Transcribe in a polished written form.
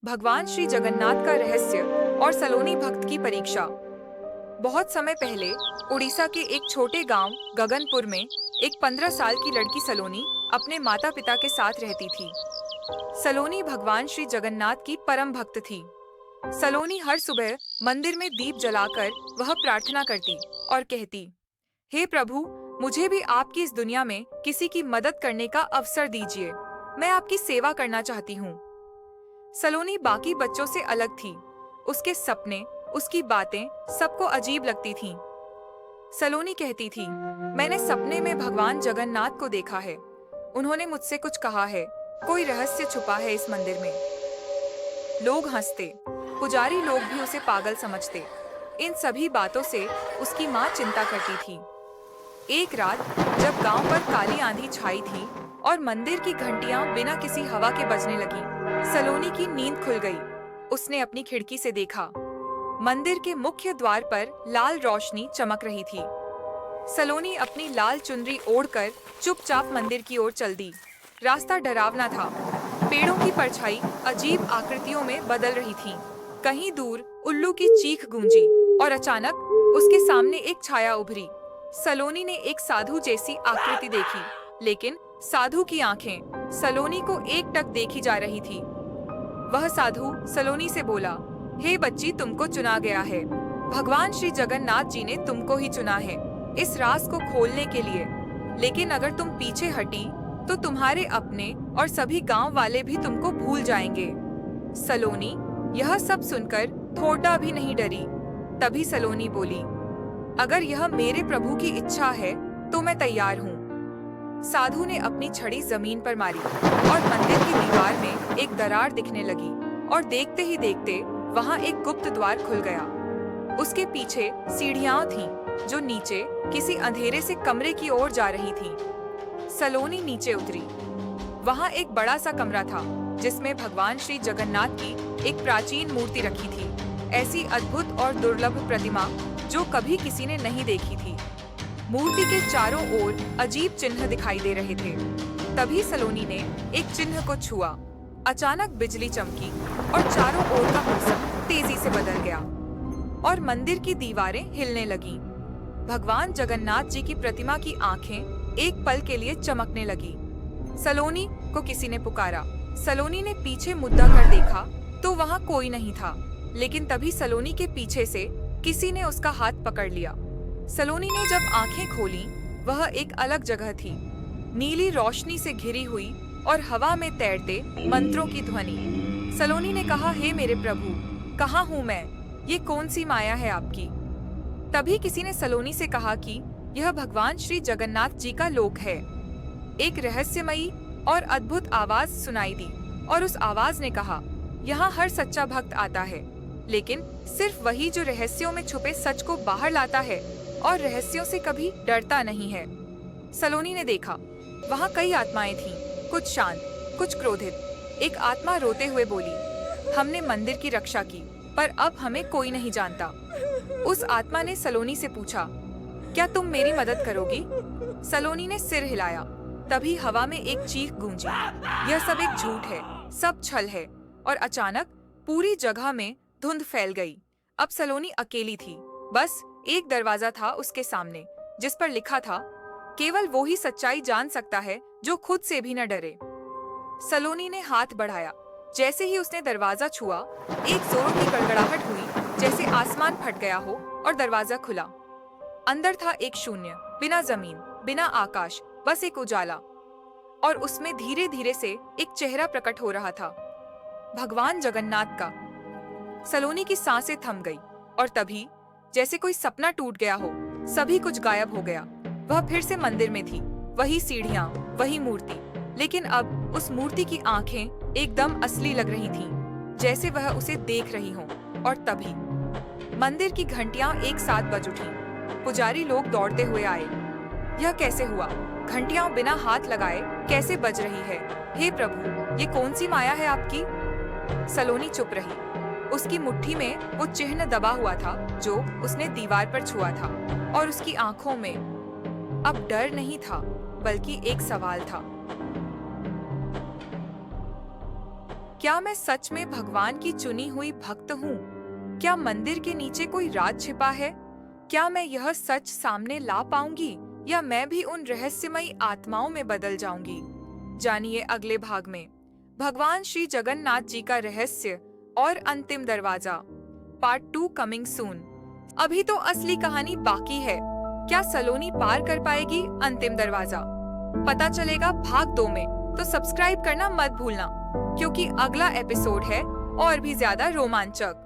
भगवान श्री जगन्नाथ का रहस्य और सलोनी भक्त की परीक्षा। बहुत समय पहले उड़ीसा के एक छोटे गांव गगनपुर में एक 15 साल की लड़की सलोनी अपने माता पिता के साथ रहती थी। सलोनी भगवान श्री जगन्नाथ की परम भक्त थी। सलोनी हर सुबह मंदिर में दीप जलाकर वह प्रार्थना करती और कहती, हे प्रभु, मुझे भी आपकी इस दुनिया में किसी की मदद करने का अवसर दीजिए। मैं आपकी सेवा करना चाहती हूँ। सलोनी बाकी बच्चों से अलग थी। उसके सपने, उसकी बातें सबको अजीब लगती थीं। सलोनी कहती थी, मैंने सपने में भगवान जगन्नाथ को देखा है। उन्होंने मुझसे कुछ कहा है, कोई रहस्य छुपा है इस मंदिर में। लोग हंसते, पुजारी लोग भी उसे पागल समझते। इन सभी बातों से उसकी माँ चिंता करती थी। एक रात जब गांव पर काली आंधी छाई थी और मंदिर की घंटियां बिना किसी हवा के बजने लगी, सलोनी की नींद खुल गई। उसने अपनी खिड़की से देखा, मंदिर के मुख्य द्वार पर लाल रोशनी चमक रही थी। सलोनी अपनी लाल चुनरी ओढ़कर चुपचाप मंदिर की ओर चल दी। रास्ता डरावना था। पेड़ों की परछाई अजीब आकृतियों में बदल रही थी। कहीं दूर उल्लू की चीख गूंजी और अचानक उसके सामने एक छाया उभरी। सलोनी ने एक साधु जैसी आकृति देखी, लेकिन साधु की आंखें सलोनी को एकटक देखी जा रही थी। वह साधु सलोनी से बोला, हे बच्ची, तुमको चुना गया है। भगवान श्री जगन्नाथ जी ने तुमको ही चुना है इस राज को खोलने के लिए। लेकिन अगर तुम पीछे हटी तो तुम्हारे अपने और सभी गांव वाले भी तुमको भूल जाएंगे। सलोनी यह सब सुनकर थोड़ा भी नहीं डरी। तभी सलोनी बोली, अगर यह मेरे प्रभु की इच्छा है तो मैं तैयार हूँ। साधु ने अपनी छड़ी जमीन पर मारी और मंदिर की दीवार में एक दरार दिखने लगी और देखते ही देखते वहां एक गुप्त द्वार खुल गया। उसके पीछे सीढ़ियां थीं जो नीचे किसी अंधेरे से कमरे की ओर जा रही थीं। सलोनी नीचे उतरी। वहां एक बड़ा सा कमरा था जिसमें भगवान श्री जगन्नाथ की एक प्राचीन मूर्ति रखी थी। ऐसी अद्भुत और दुर्लभ प्रतिमा जो कभी किसी ने नहीं देखी थी। मूर्ति के चारों ओर अजीब चिन्ह दिखाई दे रहे थे। तभी सलोनी ने एक चिन्ह को छुआ। अचानक बिजली चमकी और चारों ओर का मौसम तेजी से बदल गया और मंदिर की दीवारें हिलने लगीं। भगवान जगन्नाथ जी की प्रतिमा की आंखें एक पल के लिए चमकने लगी। सलोनी को किसी ने पुकारा। सलोनी ने पीछे मुद्दा कर देखा तो वहां कोई नहीं था, लेकिन तभी सलोनी के पीछे से किसी ने उसका हाथ पकड़ लिया। सलोनी ने जब आंखें खोली, वह एक अलग जगह थी, नीली रोशनी से घिरी हुई और हवा में तैरते मंत्रों की ध्वनि। सलोनी ने कहा, हे मेरे प्रभु, कहाँ हूँ मैं? ये कौन सी माया है आपकी? तभी किसी ने सलोनी से कहा कि यह भगवान श्री जगन्नाथ जी का लोक है। एक रहस्यमयी और अद्भुत आवाज सुनाई दी और उस आवाज ने कहा, यहाँ हर सच्चा भक्त आता है, लेकिन सिर्फ वही जो रहस्यों में छुपे सच को बाहर लाता है और रहस्यों से कभी डरता नहीं है। सलोनी ने देखा, वहाँ कई आत्माएं थीं, कुछ शांत, कुछ क्रोधित। एक आत्मा रोते हुए बोली, हमने मंदिर की रक्षा की, पर अब हमें कोई नहीं जानता। उस आत्मा ने सलोनी से पूछा, क्या तुम मेरी मदद करोगी? सलोनी ने सिर हिलाया। तभी हवा में एक चीख गूंजी, यह सब एक झूठ है, सब छल है। और अचानक पूरी जगह में धुंध फैल गई। अब सलोनी अकेली थी। बस एक दरवाजा था उसके सामने, जिस पर लिखा था, केवल वो ही सच्चाई जान सकता है जो खुद से भी न डरे। सलोनी ने हाथ बढ़ाया। जैसे ही उसने दरवाजा छुआ, एक जोरों की गड़गड़ाहट हुई, जैसे आसमान फट गया हो और दरवाजा खुला। अंदर था एक शून्य, बिना जमीन, बिना आकाश, बस एक उजाला। और उसमें धीरे धीरे से एक चेहरा प्रकट हो रहा था, भगवान जगन्नाथ का। सलोनी की सांसें थम गई और तभी जैसे कोई सपना टूट गया हो, सभी कुछ गायब हो गया। वह फिर से मंदिर में थी, वही सीढ़ियां, वही मूर्ति, लेकिन अब उस मूर्ति की आंखें एकदम असली लग रही थीं, जैसे वह उसे देख रही हो। और तभी मंदिर की घंटियां एक साथ बज उठीं। पुजारी लोग दौड़ते हुए आए। यह कैसे हुआ? घंटियां बिना हाथ लगाए कैसे बज रही है? हे प्रभु, ये कौन सी माया है आपकी? सलोनी चुप रही। उसकी मुट्ठी में वो चिन्ह दबा हुआ था जो उसने दीवार पर छुआ था, और उसकी आंखों में अब डर नहीं था, बल्कि एक सवाल था, क्या मैं सच में भगवान की चुनी हुई भक्त हूँ? क्या मंदिर के नीचे कोई राज छिपा है? क्या मैं यह सच सामने ला पाऊंगी या मैं भी उन रहस्यमयी आत्माओं में बदल जाऊंगी? जानिए अगले भाग में भगवान श्री जगन्नाथ जी का रहस्य और अंतिम दरवाजा, पार्ट 2 कमिंग सून। अभी तो असली कहानी बाकी है। क्या सलोनी पार कर पाएगी अंतिम दरवाजा? पता चलेगा भाग 2 में। तो सब्सक्राइब करना मत भूलना, क्योंकि अगला एपिसोड है और भी ज्यादा रोमांचक।